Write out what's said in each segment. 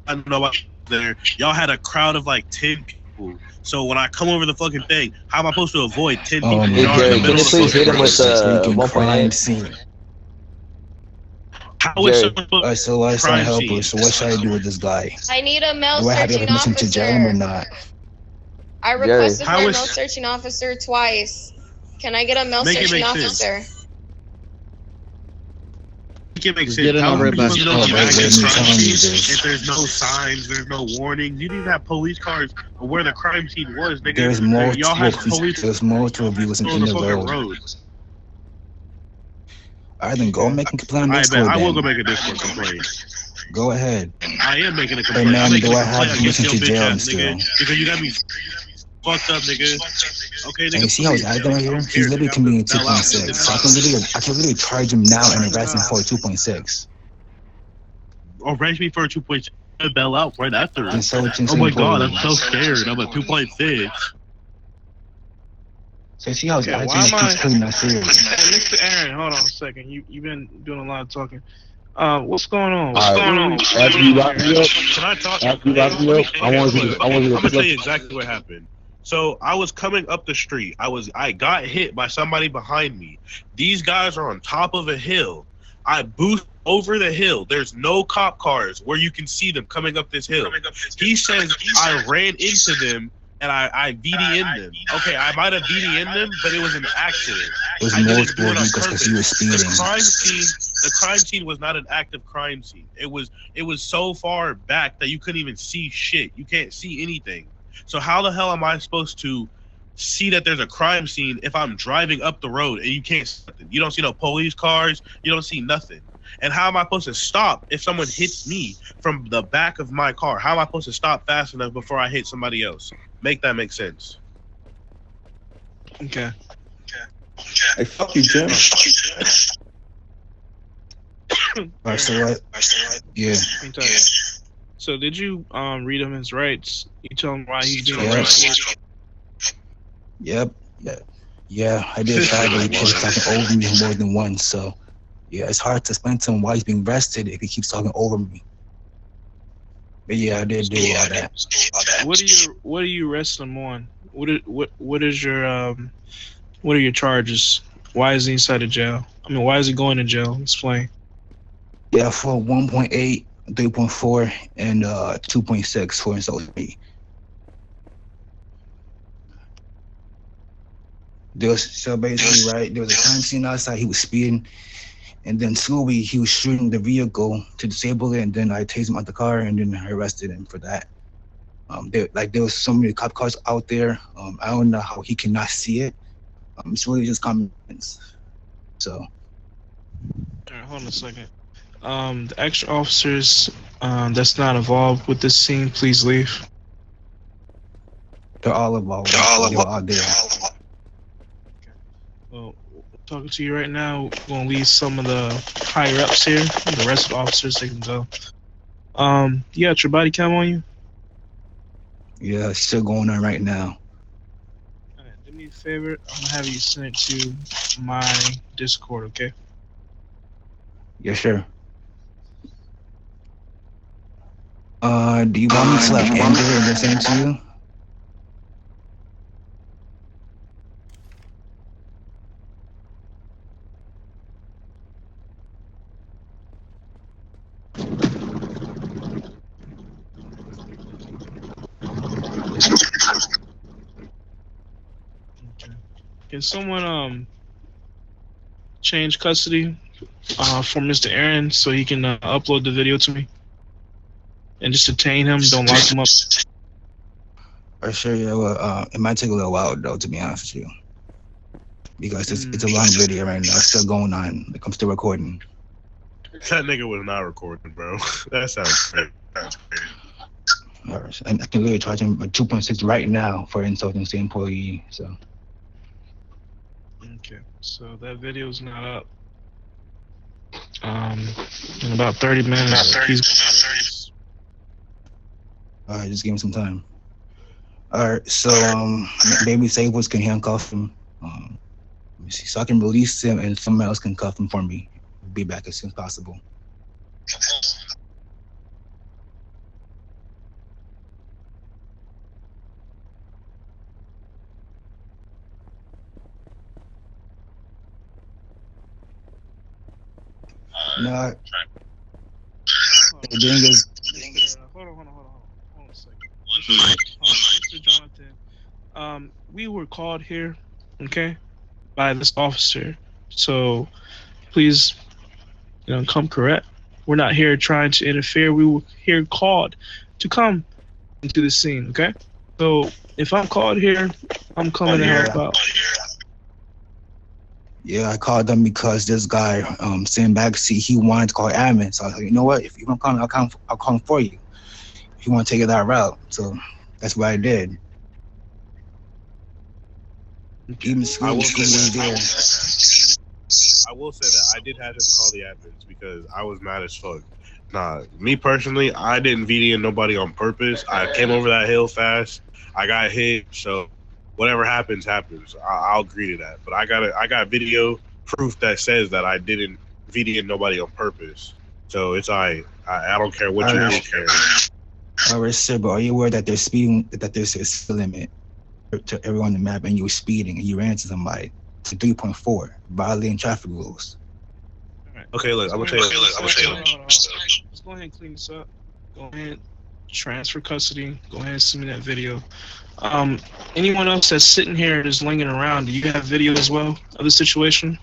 I don't know about there. Y'all had a crowd of like 10 people. So when I come over the fucking thing, how am I supposed to avoid 10 Oh people my when Hey y'all in the Jerry, can middle you of the please goodness. fucking hit him road? with It's a freaking crime 1.8? scene. How is Jerry, someone Alright, so last time crime helper. scene? So what should I do with this guy? I need a male Do I have to searching admission to jail him or officer. not? I Jerry, requested for How a is male searching officer twice. Can I get a male make it searching make sense? officer? Make it make Just sense. get in How there are right you back. supposed to know Oh, it's an wait, active me crime telling you scene if this. there's no signs, there's no warnings? You didn't even have police cars of where the crime scene was, nigga. There's Y'all multiple had police there's multiple views on in the the fucking road. road. Alright, then go make a complaint on I bet Discord I will then. go make a Discord complaint. Go ahead. I am making a Hey complaint. I'm man, making do a I have complaint against permission your to bitch jail him ass still? nigga because you got me fucked up, nigga. Okay, And nigga, you see how he's please. acting right I here? don't He's care, literally nigga. I'm gonna committing bell out. 2.6. So I can literally charge him now and arrest him for 2.6. Arrange me for a 2.6. Bell out right after. Insulting Oh my god, employee. I'm so scared. I'm a 2.6. So you see how he's Okay, acting why like am he's I? clearly not serious. Hey, Mr. Aaron, hold on a second. You've been doing a lot of talking. What's going on? All right. After you lock me up, Can I talk? after you lock me up, Okay, I want you I'm to gonna tell pick you up. exactly what happened. So I was coming up the street. I got hit by somebody behind me. These guys are on top of a hill. I boost over the hill. There's no cop cars where you can see them coming up this hill. He says I ran into them and I VD in them. Okay, I might have VD in them, but it was an accident. There's I didn't do multiple it on vehicles because purpose. he was speeding. The crime scene was not an active crime scene. It was so far back that you couldn't even see shit. You can't see anything. So how the hell am I supposed to see that there's a crime scene if I'm driving up the road and you can't see nothing? You don't see no police cars. You don't see nothing. And how am I supposed to stop if someone hits me from the back of my car? How am I supposed to stop fast enough before I hit somebody else? Make that make sense. Okay. hey, fuck you, Jim. Alright, so what? Yeah. Let me tell you. So did you read him his rights? You tell him why he's doing Yes. Yep. Yeah, I did try, but he keeps talking over me more than once. So, yeah, it's hard to explain to him why he's being arrested if he keeps talking over me. But yeah, I did do all that. What are you arresting him on? What is your what are your charges? Why is he inside of jail? I mean, why is he going to jail? Explain. Yeah, for 1.8, 3.4, and 2.6 for insulting me. So basically, right, there was a crime scene outside. He was speeding, and then slowly he was shooting the vehicle to disable it, and then I tased him out the car, and then I arrested him for that. There was so many cop cars out there. I don't know how he cannot see it. It's really just common sense. So. All right, hold on a second. The extra officers that's not involved with this scene, please leave. They're all involved. They're all out there. Well, talking to you right now, we're gonna leave some of the higher ups here. The rest of the officers, they can go. You got your body cam on you? Yeah, it's still going on right now. All right, do me a favor. I'm gonna have you send it to my Discord, okay? Yes, sir. Do you want me to like end it and then send it to you? Okay. Can someone change custody for Mr. Aaron so he can upload the video to me? And just detain him, don't lock him up. Sure, yeah. Well, it might take a little while though, to be honest with you, because it's a long video right now. It's still going on. Like I'm still recording. That nigga was not recording, bro. That sounds crazy. All right, and I can literally charge him 2.6 right now for insulting the employee. So. Okay, so that video's not up. In about 30 minutes, he's. All right, just give him some time. All right, so maybe Sables can handcuff him. Let me see, so I can release him and someone else can cuff him for me. Be back as soon as possible. No, Hold the thing is, on a second. Mr. Jonathan, we were called here, okay, by this officer. So please, come correct. We're not here trying to interfere. We were here called to come into the scene, okay? So if I'm called here, I'm coming to help out. yeah, I called them because this guy, sitting backseat, he wanted to call admin. So I was like, you know what? If you want to come, I'll come for you. If you want to take it that route, so that's what I did. Even school was there. I will say that I did have him call the admins because I was mad as fuck. Nah, me personally, I didn't VD nobody on purpose. I came over that hill fast. I got hit, so whatever happens, happens. I'll agree to that. But I got video proof that says that I didn't VD nobody on purpose. So it's I don't care what you do. All right, sir, but are you aware that there's speeding, that there's a speed limit to everyone on the map, and you were speeding and you ran into somebody to 3.4, violating traffic rules? Okay, look, I'm gonna tell you. Let's go ahead and clean this up. Go ahead, transfer custody. Go ahead and send me that video. Anyone else that's sitting here just lingering around, do you have video as well of the situation?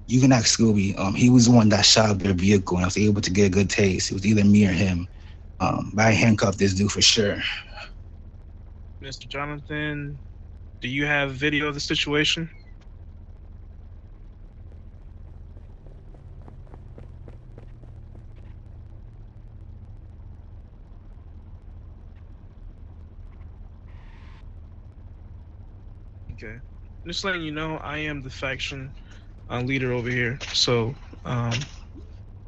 You can ask Scooby. He was the one that shot up their vehicle, and I was able to get a good taste. It was either me or him. But I handcuffed this dude for sure. Mr. Jonathan, do you have video of the situation? Okay. Just letting you know, I am the faction leader over here. So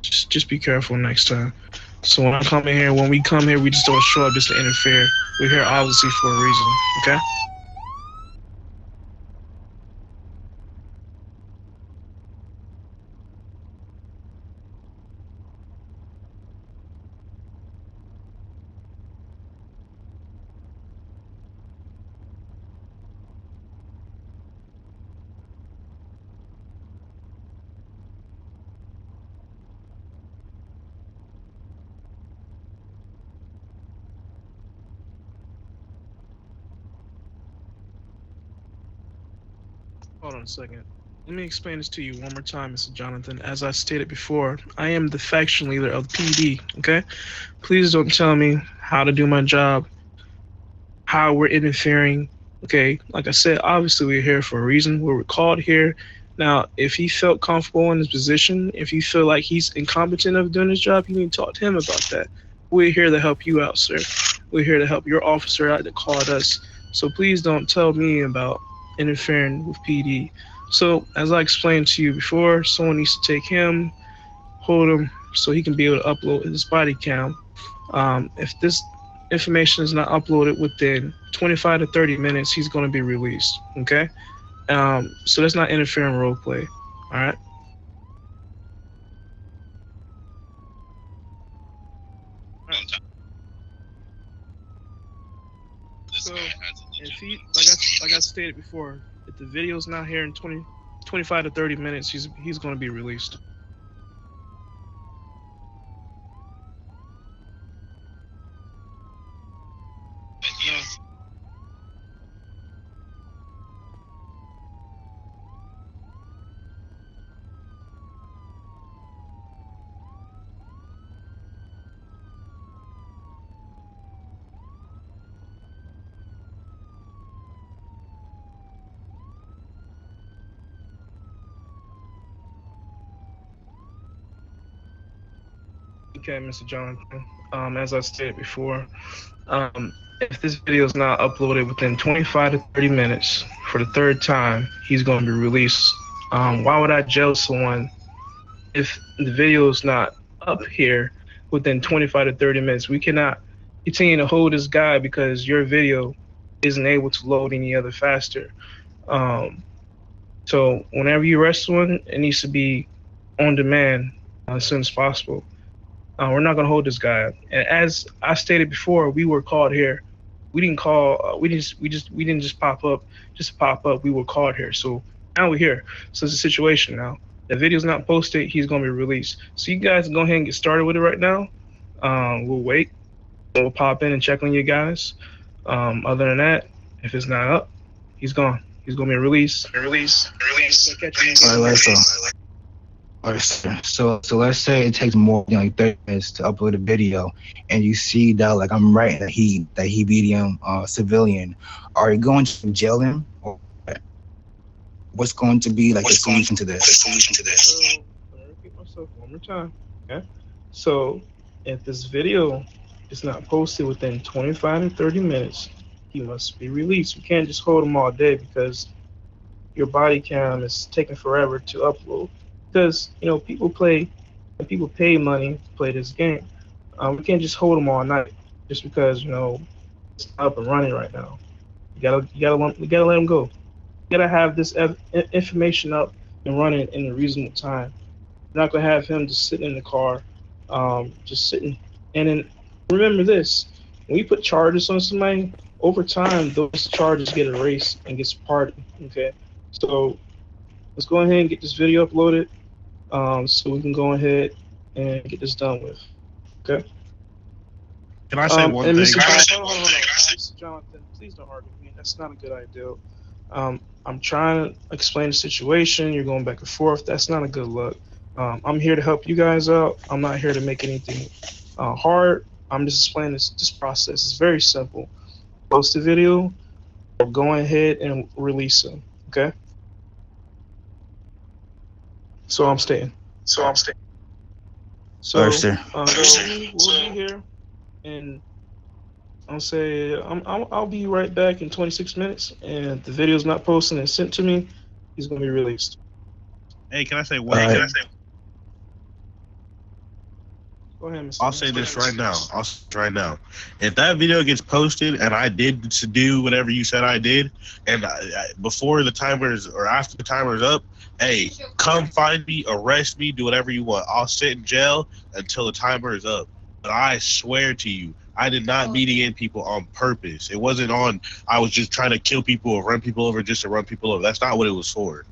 just be careful next time. So when we come here, we just don't show up just to interfere. We're here obviously for a reason, okay? Hold on a second. Let me explain this to you one more time, Mr. Jonathan. As I stated before, I am the faction leader of the PD, okay? Please don't tell me how to do my job, how we're interfering, okay? Like I said, obviously we're here for a reason. We're called here. Now, if he felt comfortable in his position, if you feel like he's incompetent of doing his job, you need to talk to him about that. We're here to help you out, sir. We're here to help your officer out that called us. So please don't tell me about interfering with PD. So as I explained to you before, someone needs to take him, hold him, so he can be able to upload his body cam. If this information is not uploaded within 25 to 30 minutes, he's going to be released. Okay. So that's not interfering role play. All right. So if he, like I stated before, if the video's not here in 25 to 30 minutes, he's going to be released. Okay, Mr. Jonathan. As I stated before, if this video is not uploaded within 25 to 30 minutes for the third time, he's going to be released. Why would I jail someone if the video is not up here within 25 to 30 minutes? We cannot continue to hold this guy because your video isn't able to load any other faster. So whenever you arrest someone, it needs to be on demand as soon as possible. We're not gonna hold this guy up. And as I stated before, we were called here. We didn't call. We didn't just pop up. Just pop up. We were called here. So now we're here. So it's a situation now. The video's not posted. He's gonna be released. So you guys go ahead and get started with it right now. We'll wait. We'll pop in and check on you guys. Other than that, if it's not up, he's gone. He's gonna be released. Release. All right, so. All right, sir. So let's say it takes more than like 30 minutes to upload a video, and you see that like I'm right that he beat him civilian. Are you going to jail him, or what's going to be like the solution to this? So, let me repeat myself one more time. Okay. So, if this video is not posted within 25 to 30 minutes, he must be released. We can't just hold him all day because your body cam is taking forever to upload. Because people pay money to play this game. We can't just hold them all night just because it's up and running right now. You gotta let them go. You gotta have this information up and running in a reasonable time. You're not gonna have him just sitting in the car, just sitting. And then remember this: when we put charges on somebody, over time those charges get erased and gets pardoned. Okay, so let's go ahead and get this video uploaded, so we can go ahead and get this done with. Okay. Can I say one And thing? Mr. Jonathan, please don't argue with me. That's not a good idea. I'm trying to explain the situation. You're going back and forth. That's not a good look. I'm here to help you guys out. I'm not here to make anything hard. I'm just explaining this process. It's very simple. Post the video or go ahead and release them. Okay? So I'm staying. So All right, sir. We'll be here, and I'll be right back in 26 minutes. And if the video's not posted and sent to me, he's gonna be released. Hey, can I say one All thing? right. Go ahead, Mr. I'll say this right now. If that video gets posted and I did to do whatever you said I did, and before the timers or after the timer's up, hey, come find me, arrest me, do whatever you want. I'll sit in jail until the timer is up. But I swear to you, I did not median people on purpose. It wasn't on. I was just trying to kill people or run people over just to run people over. That's not what it was for.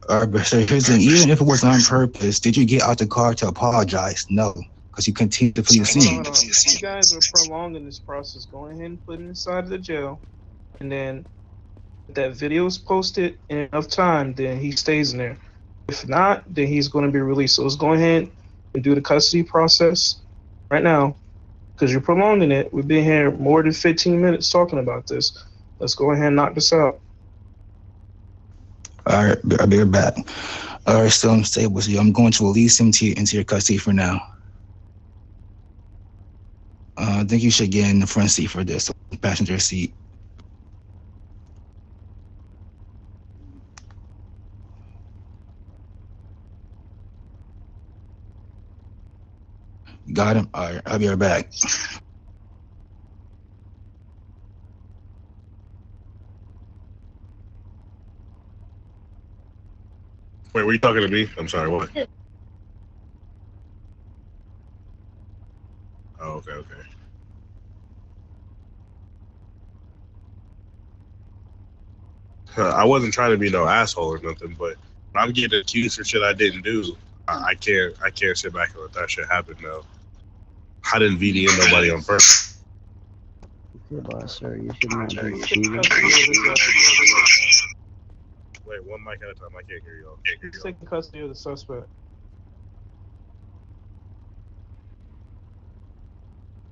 All right, but so here's the thing. Even if it was on purpose, did you get out the car to apologize? No, because you continued to flee the scene. Hold on. You guys are prolonging this process. Go ahead and put him inside of the jail, and then if that video is posted in enough time, then he stays in there. If not, then he's going to be released. So let's go ahead and do the custody process right now, because you're prolonging it. We've been here more than 15 minutes talking about this. Let's go ahead and knock this out. All right, I'll be right back. All right, so I'm stable. So I'm going to release him into your custody for now. I think you should get in the front seat for this, passenger seat. Got him? All right, I'll be right back. Wait, were you talking to me? I'm sorry, what? Oh, okay. I wasn't trying to be no asshole or nothing, but when I'm getting accused for shit I didn't do, I can't sit back and let that shit happen now. I didn't VDM nobody on purpose. Goodbye, sir. You should not be Wait, one mic at a time. I can't hear y'all. He's taking custody of the suspect.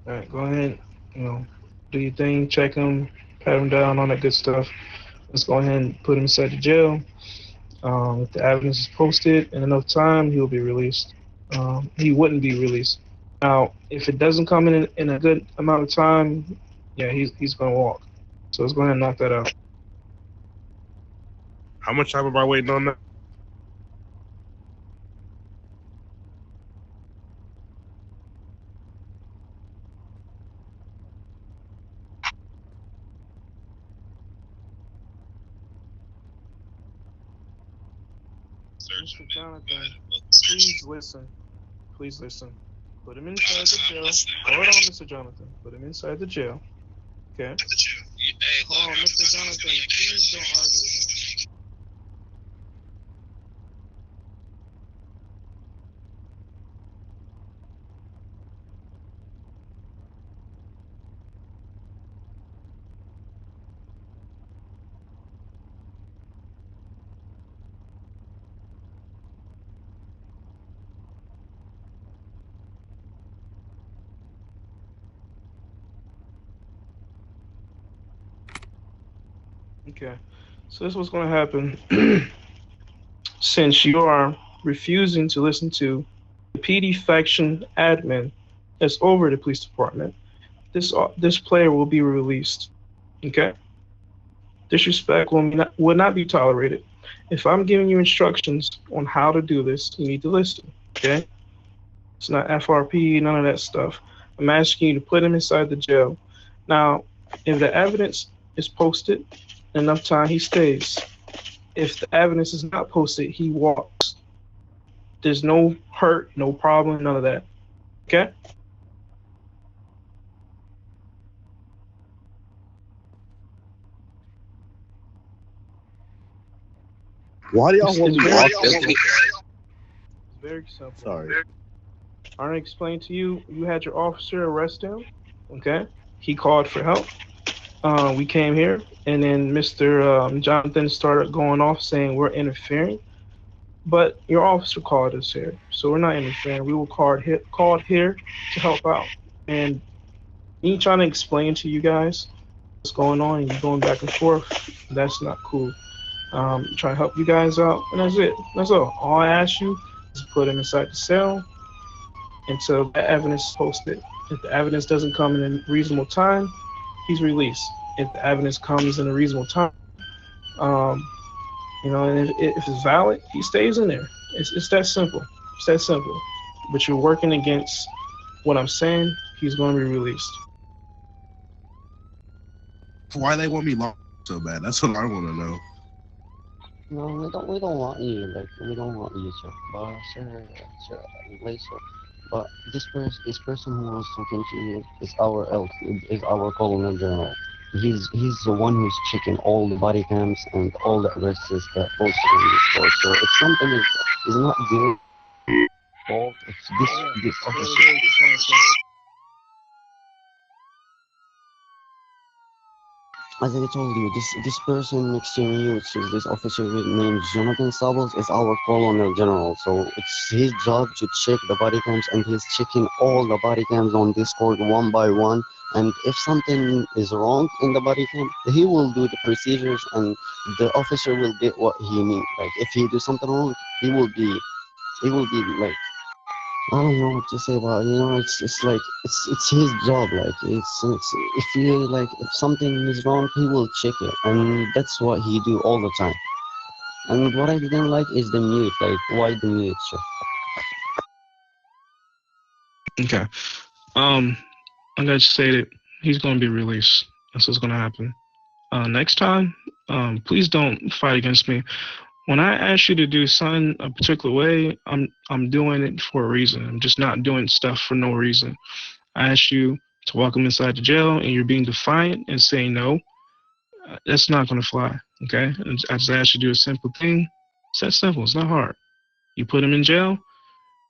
All right, go ahead. Do your thing. Check him, pat him down, all that good stuff. Let's go ahead and put him inside the jail. If the evidence is posted in enough time, he'll be released. He wouldn't be released. Now, if it doesn't come in a good amount of time, yeah, he's gonna walk. So let's go ahead and knock that out. How much time am I waiting on that? Mr. Jonathan, please listen. Please listen. Put him inside the jail. Hold on, Mr. Jonathan. Put him inside the jail. Okay. Hold on, Mr. Jonathan. Please don't argue with me. Okay. So this is what's going to happen. Since you are refusing to listen to the PD faction admin that's over the police department, this player will be released. Okay. Disrespect will not be tolerated. If I'm giving you instructions on how to do this, you need to listen. Okay. It's not FRP, none of that stuff. I'm asking you to put him inside the jail. Now, if the evidence is posted, enough time he stays. If the evidence is not posted, he walks. There's no hurt, no problem, none of that. Okay? Why do y'all It's, want it's me very, locked up? it's very simple. Sorry. I already explained to you, you had your officer arrest him. Okay? He called for help. We came here, and then Mr. Jonathan started going off saying we're interfering. But your officer called us here, so we're not interfering. We were called here to help out. And me trying to explain to you guys what's going on, and you going back and forth, that's not cool. Try to help you guys out, and that's it. That's all. All I ask you is put him inside the cell until the evidence is posted. If the evidence doesn't come in a reasonable time, he's released. If the evidence comes in a reasonable time, um, and if it's valid, he stays in there. It's that simple. It's that simple. But you're working against what I'm saying. He's going to be released. Why they want me locked so bad? That's what I want to know. No, we don't want you. Like we don't want you, sir. But sir, Lysol. But this person who was talking to you is our elk, is our colonel general. He's the one who's checking all the body cams and all the arrests that posted on this court. So if something is not their fault, it's this officer. As I told you, this person next to me, which is this officer named Jonathan Sables, is our colonel general. So it's his job to check the body cams, and he's checking all the body cams on Discord one by one. And if something is wrong in the body cam, he will do the procedures, and the officer will get what he needs. Like if he do something wrong, he will be like, I don't know what to say about it. It's like it's his job. Like it's if you like if something is wrong, he will check it, and that's what he do all the time. And what I didn't like is the mute. Like why the mute? So Okay. Like I stated, he's going to be released. That's what's going to happen. Next time, please don't fight against me. When I ask you to do something a particular way, I'm doing it for a reason. I'm just not doing stuff for no reason. I ask you to walk him inside the jail, and you're being defiant and saying no. That's not going to fly. Okay. I just asked you to do a simple thing. It's that simple. It's not hard. You put him in jail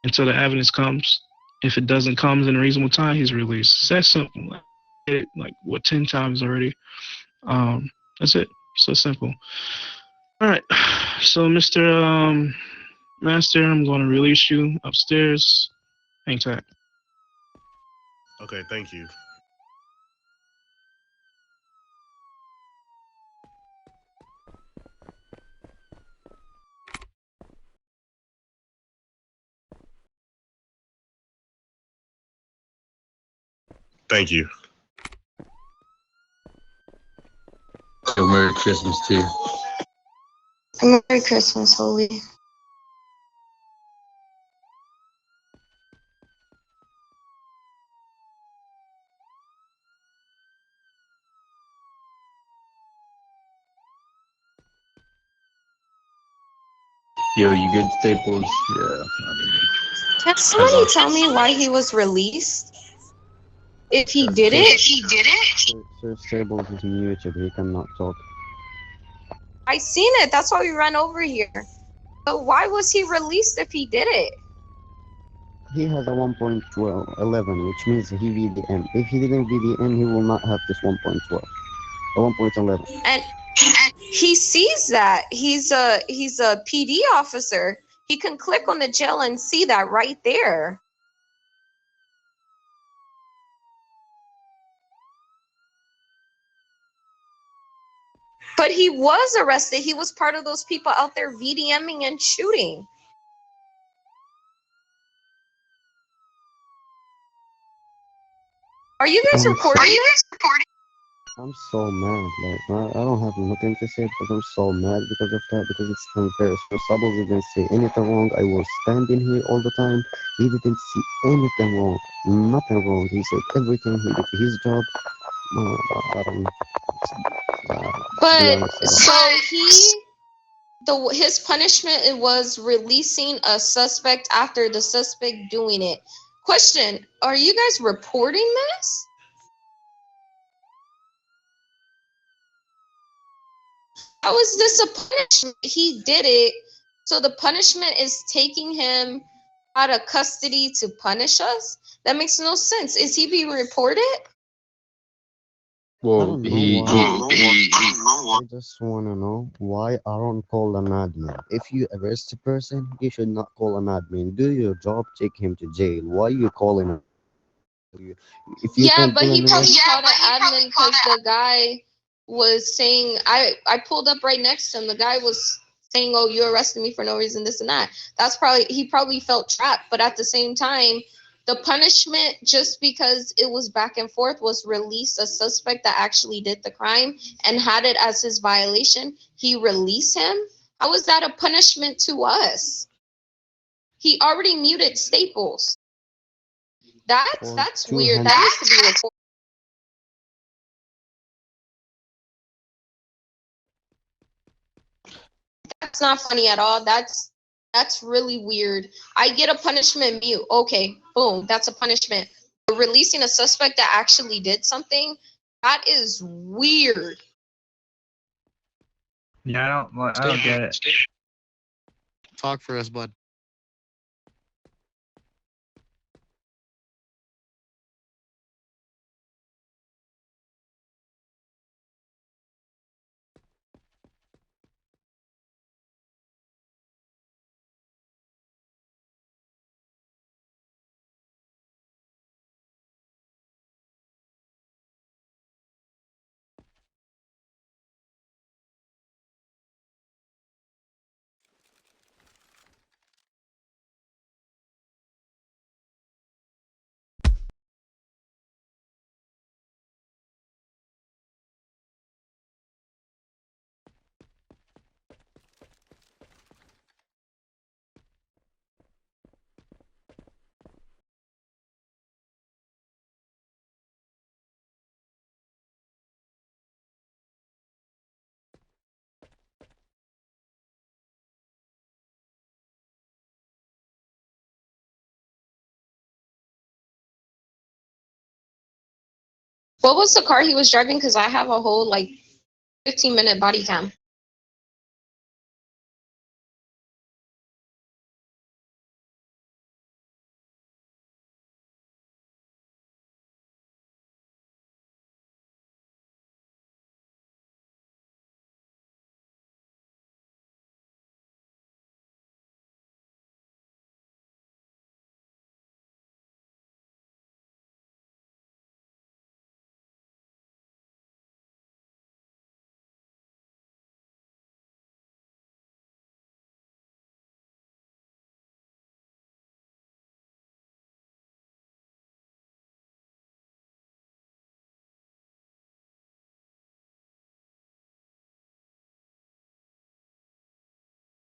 until the evidence comes. If it doesn't come in a reasonable time, he's released. It's that simple. I did it like 10 times already. That's it. So simple. All right. So, Mr. Master, I'm going to release you upstairs. Hang tight. Okay, thank you. Thank you. So Merry Christmas to you. Merry Christmas, Holy. Yo, you good Staples? Yeah. I mean, Can I somebody lost. tell me why he was released? If he did Sir, it, Sir Stables is muted. He cannot talk. I seen it. That's why we ran over here. But why was he released if he did it? He has a 1.12, 11, which means he VDM. If he didn't VDM, he will not have this 1.12, 1.11. And he sees that. He's a PD officer. He can click on the jail and see that right there. But he was arrested. He was part of those people out there VDMing and shooting. Are you guys I'm reporting so, this? I'm so mad. Like, I don't have nothing to say because I'm so mad because of that, because it's unfair. So Stables didn't say anything wrong. I was standing here all the time. He didn't see anything wrong. Nothing wrong. He said everything. He did his job. No, I don't know. To be But honest, I don't. so his punishment was releasing a suspect after the suspect doing it. Question: are you guys reporting this? How is this a punishment? He did it, so the punishment is taking him out of custody to punish us? That makes no sense. Is he being reported? I Well, don't know he why. I just want to know why Aaron called an admin. If you arrest a person, you should not call an admin. Do your job, take him to jail. Why you calling him? If you Yeah, can't but do he anything, probably called an admin because the guy was saying, I pulled up right next to him. The guy was saying, "Oh, you arrested me for no reason, this and that." That's probably he probably felt trapped, but at the same time, the punishment just because it was back and forth was release a suspect that actually did the crime and had it as his violation. He released him. How is that a punishment to us? He already muted Staples. That's for that's two weird. hundred. That needs to be reported. That's not funny at all. That's really weird. I get a punishment mute. Okay, boom, that's a punishment. But releasing a suspect that actually did something, that is weird. Yeah, I don't get it. Talk for us, bud. What was the car he was driving? Because I have a whole like 15-minute body cam.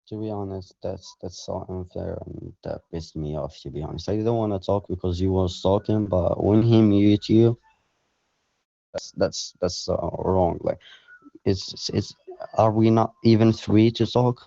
To be honest, that's so unfair and that pissed me off. To be honest, I didn't want to talk because he was talking, but when he mute you, that's wrong. Like, it's. Are we not even free to talk?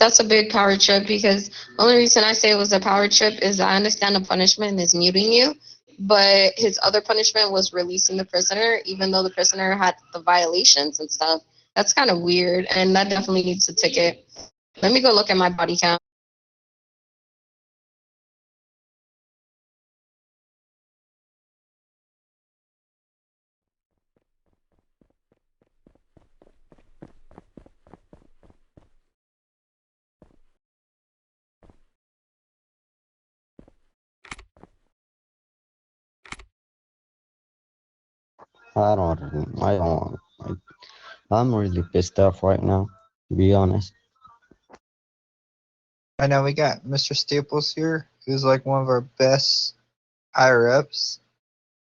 That's a big power trip because the only reason I say it was a power trip is I understand the punishment is muting you, but his other punishment was releasing the prisoner, even though the prisoner had the violations and stuff. That's kind of weird, and that definitely needs a ticket. Let me go look at my body count. I'm really pissed off right now, to be honest. Right now we got Mr. Staples here, who's like one of our best higher ups.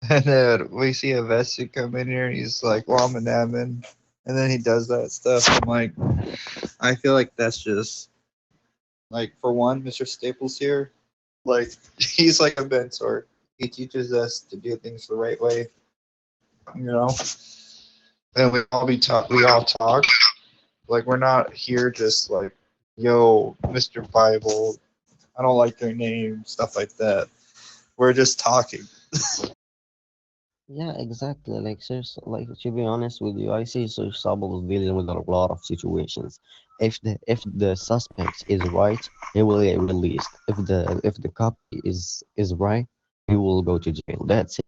And then we see a Vesu come in here and he's like, well, I'm an admin. And then he does that stuff. I'm like, I feel like that's just like, for one, Mr. Staples here, like, he's like a mentor. He teaches us to do things the right way, you know? And we all talk. Like, we're not here just like, yo, Mr. Bible, I don't like their name, stuff like that. We're just talking. Yeah, exactly. Like, like to be honest with you, I see Sir Sable is dealing with a lot of situations. If the suspect is right, he will get released. If the cop is right, he will go to jail. That's it.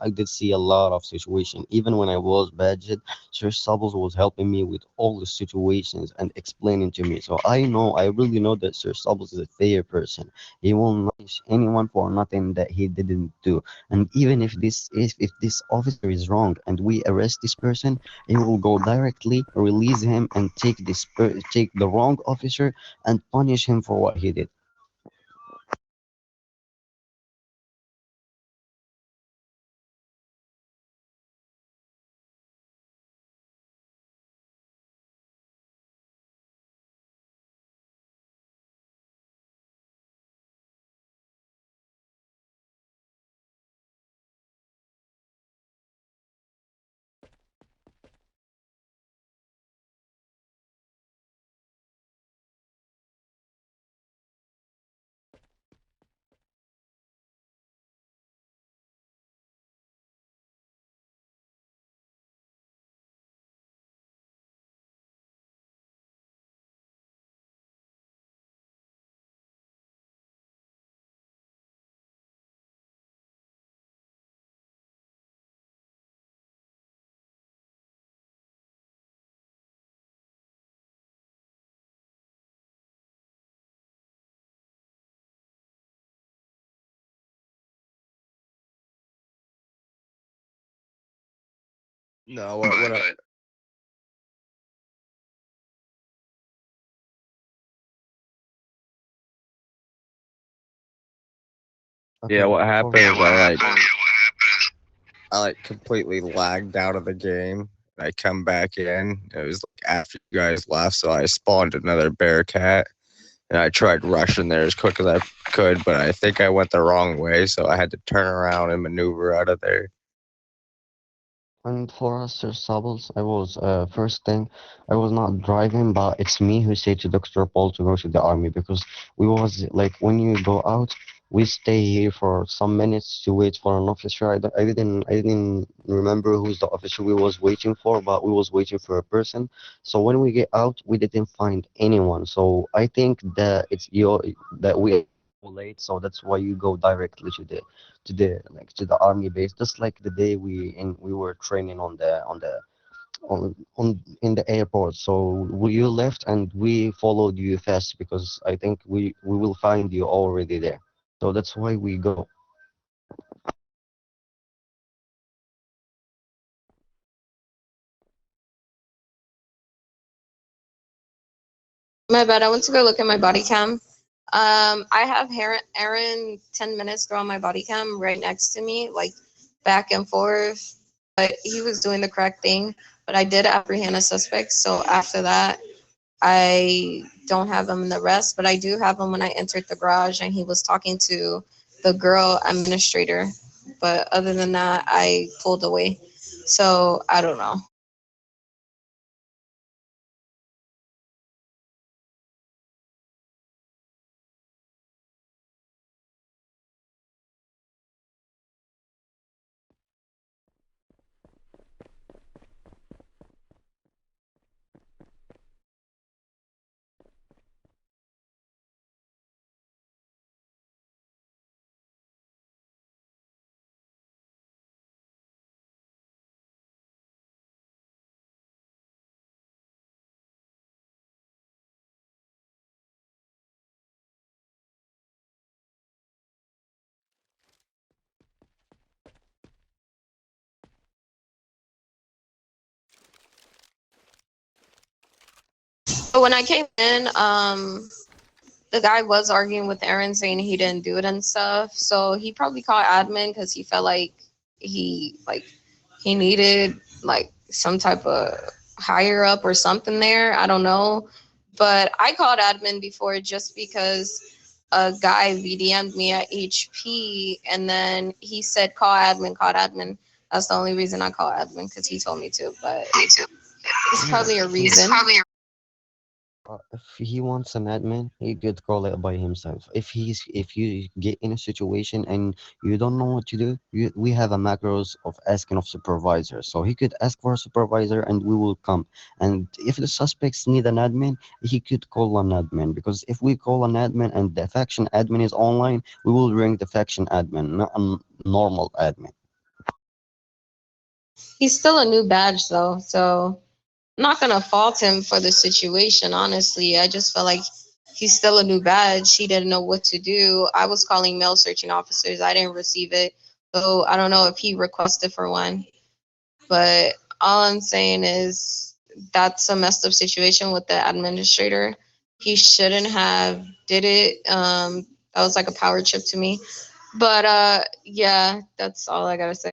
I did see a lot of situation. Even when I was badged, Sir Subbles was helping me with all the situations and explaining to me. So I really know that Sir Subbles is a fair person. He won't punish anyone for nothing that he didn't do. And even if this officer is wrong and we arrest this person, he will go directly release him and take the wrong officer and punish him for what he did. No, what Okay, yeah, what for happened is I like completely lagged out of the game. I come back in. It was like after you guys left, so I spawned another bear cat and I tried rushing there as quick as I could, but I think I went the wrong way, so I had to turn around and maneuver out of there. And for us, Sir Sables, I was first thing, I was not driving, but it's me who said to Dr. Paul to go to the army because we was like when you go out, we stay here for some minutes to wait for an officer. I didn't remember who's the officer we was waiting for, but we was waiting for a person. So when we get out, we didn't find anyone. So I think that it's your that we late, so that's why you go directly to the army base, just like the day we were training on in the airport. So you left and we followed you fast because I think we will find you already there. So that's why we go. My bad. I went to go look at my body cam. I have Aaron 10 minutes ago on my body cam right next to me, like back and forth. But he was doing the correct thing. But I did apprehend a suspect. So after that, I don't have him in the rest, but I do have him when I entered the garage and he was talking to the girl administrator. But other than that, I pulled away. So I don't know. So when I came in, the guy was arguing with Aaron saying he didn't do it and stuff. So he probably called admin because he felt like he he needed like some type of higher up or something there. I don't know. But I called admin before just because a guy VDM'd me at HP and then he said call admin. That's the only reason I call admin because he told me to. But it's Yeah, probably a reason. if he wants an admin, he could call it by himself. If you get in a situation and you don't know what to do, we have a macros of asking of supervisor. So he could ask for a supervisor and we will come. And if the suspects need an admin, he could call an admin because if we call an admin and the faction admin is online, we will ring the faction admin, not a normal admin. He's still a new badge though, so I'm not gonna fault him for the situation. Honestly, I just felt like he's still a new badge. He didn't know what to do. I was calling mail searching officers. I didn't receive it, so I don't know if he requested for one. But all I'm saying is that's a messed up situation with the administrator. He shouldn't have did it. That was like a power trip to me. But yeah, that's all I gotta say.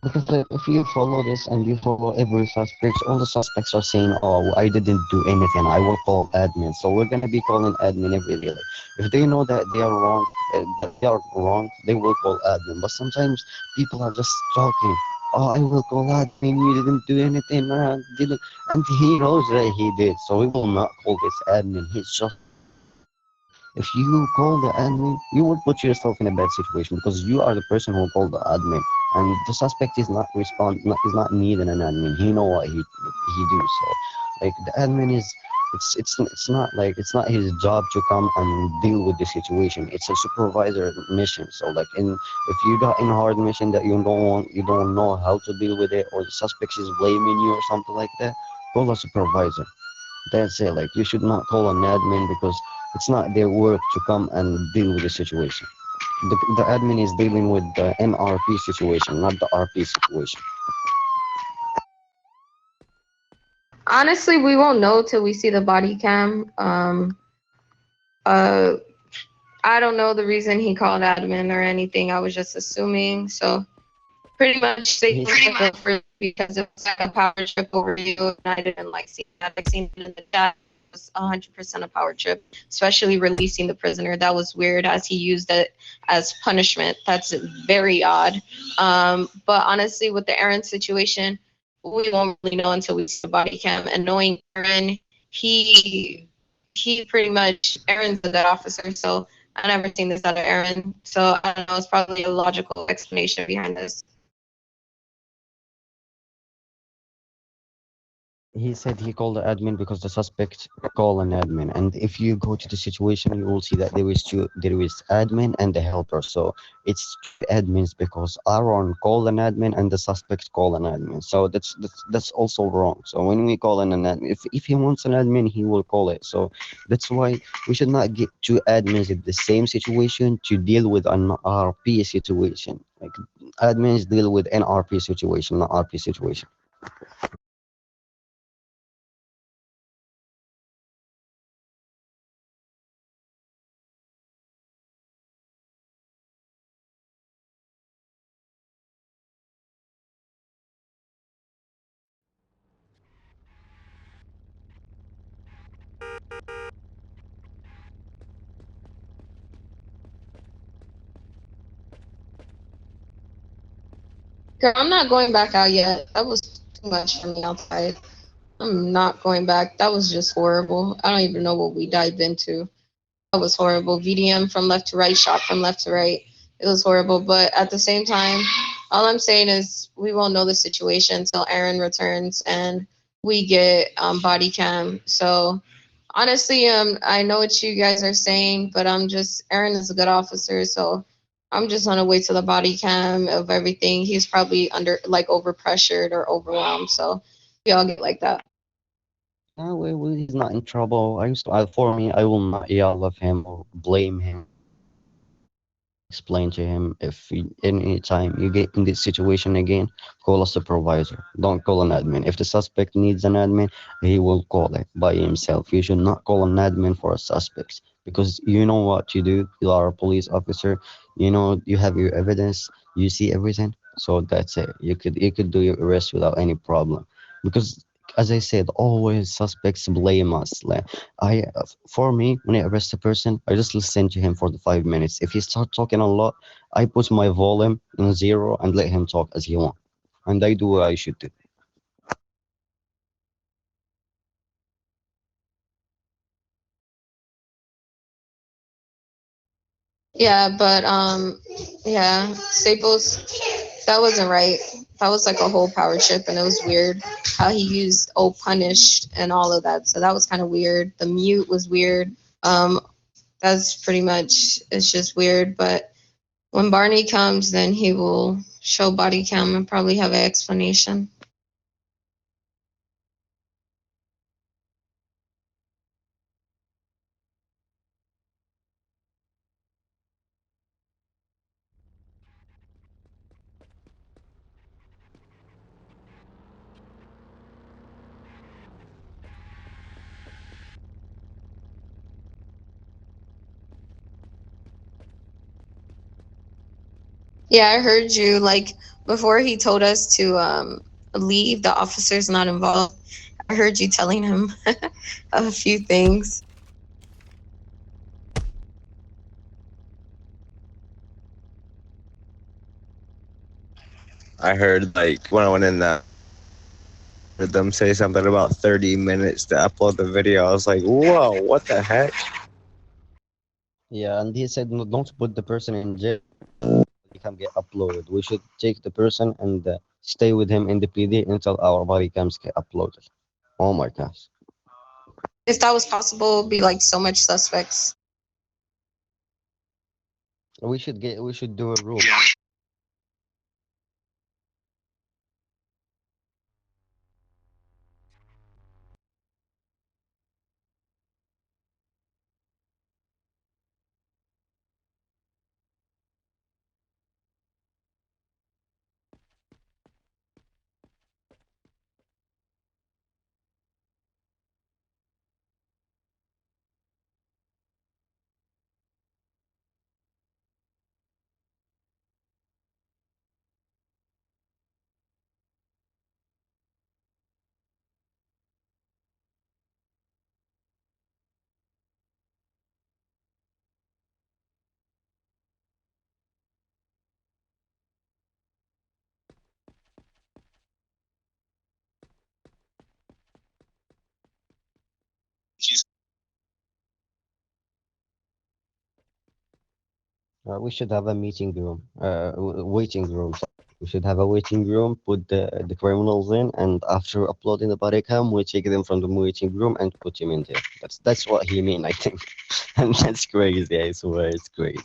Because like, if you follow this and you follow every suspect, all the suspects are saying, "Oh, I didn't do anything. I will call admin." So we're gonna be calling admin every day. Like, if they know that they are wrong, they will call admin. But sometimes people are just talking. Oh, I will call admin. You didn't do anything. Didn't, and he knows that he did. So he will not call this admin. He's just if you call the admin, you will put yourself in a bad situation because you are the person who called the admin, and the suspect is not is not needing an admin. He know what he do. So, like the admin is, it's not like it's not his job to come and deal with the situation. It's a supervisor mission. So, like if you got in a hard mission that you don't know how to deal with it, or the suspect is blaming you or something like that, call a supervisor. That's it. Like you should not call an admin because it's not their work to come and deal with the situation. The admin is dealing with the NRP situation, not the RP situation. Honestly, we won't know till we see the body cam. Uh, I don't know the reason he called admin or anything. I was just assuming. So pretty much they He's pretty much for because it was like a power trip overview, and I didn't like seeing that. I seen it in the chat. It was 100% a power trip, especially releasing the prisoner. That was weird, as he used it as punishment. That's very odd. But honestly, with the Aaron situation, we won't really know until we see the body cam. And knowing Aaron, he he pretty much Aaron's a good officer, so I never seen this out of Aaron. So I don't know. It's probably a logical explanation behind this. He said he called the admin because the suspect called an admin, and if you go to the situation, you will see that there is admin and the helper. So it's two admins because Aaron called an admin and the suspect called an admin. So that's also wrong. So when we call an admin, if he wants an admin, he will call it. So that's why we should not get two admins in the same situation to deal with an RP situation. Like admins deal with an RP situation, not RP situation. Girl, I'm not going back out yet. That was too much for me outside. I'm not going back. That was just horrible. I don't even know what we dived into. That was horrible. VDM from left to right, shot from left to right. It was horrible. But at the same time, all I'm saying is we won't know the situation until Aaron returns and we get body cam. So honestly, I know what you guys are saying, but I'm just Aaron is a good officer, so I'm just gonna wait till the body cam of everything. He's probably under like over pressured or overwhelmed, so we all get like that. No, he's not in trouble. For me, I will not yell at him or blame him. Explain to him if any time you get in this situation again, call a supervisor. Don't call an admin. If the suspect needs an admin, he will call it by himself. You should not call an admin for a suspect because you know what you do. You are a police officer. You know you have your evidence. You see everything. So that's it. You could do your arrest without any problem because as I said, always suspects blame us. Like for me, when I arrest a person, I just listen to him for the 5 minutes. If he start talking a lot, I put my volume in zero and let him talk as he want, and I do what I should do. Yeah, but yeah, Staples, that wasn't right. That was like a whole power trip, and it was weird how he used "oh punished" and all of that. So that was kind of weird. The mute was weird. Um, that's pretty much it's just weird. But when Barney comes, then he will show body cam and probably have an explanation. Yeah, I heard you. Like before he told us to leave, the officer's not involved. I heard you telling him a few things. I heard like when I went in that, heard them say something about 30 minutes to upload the video. I was like, whoa, what the heck? Yeah, and he said, no, don't put the person in jail. He can get uploaded. We should take the person and stay with him in the PD until our body cams get uploaded. Oh my gosh. If that was possible, it'd be like so much suspects. We should do a rule. We should have a meeting room, waiting room. We should have a waiting room, put the criminals in, and after uploading the body cam, we take them from the waiting room and put him in there. That's what he mean, I think. And that's crazy, I swear, it's crazy.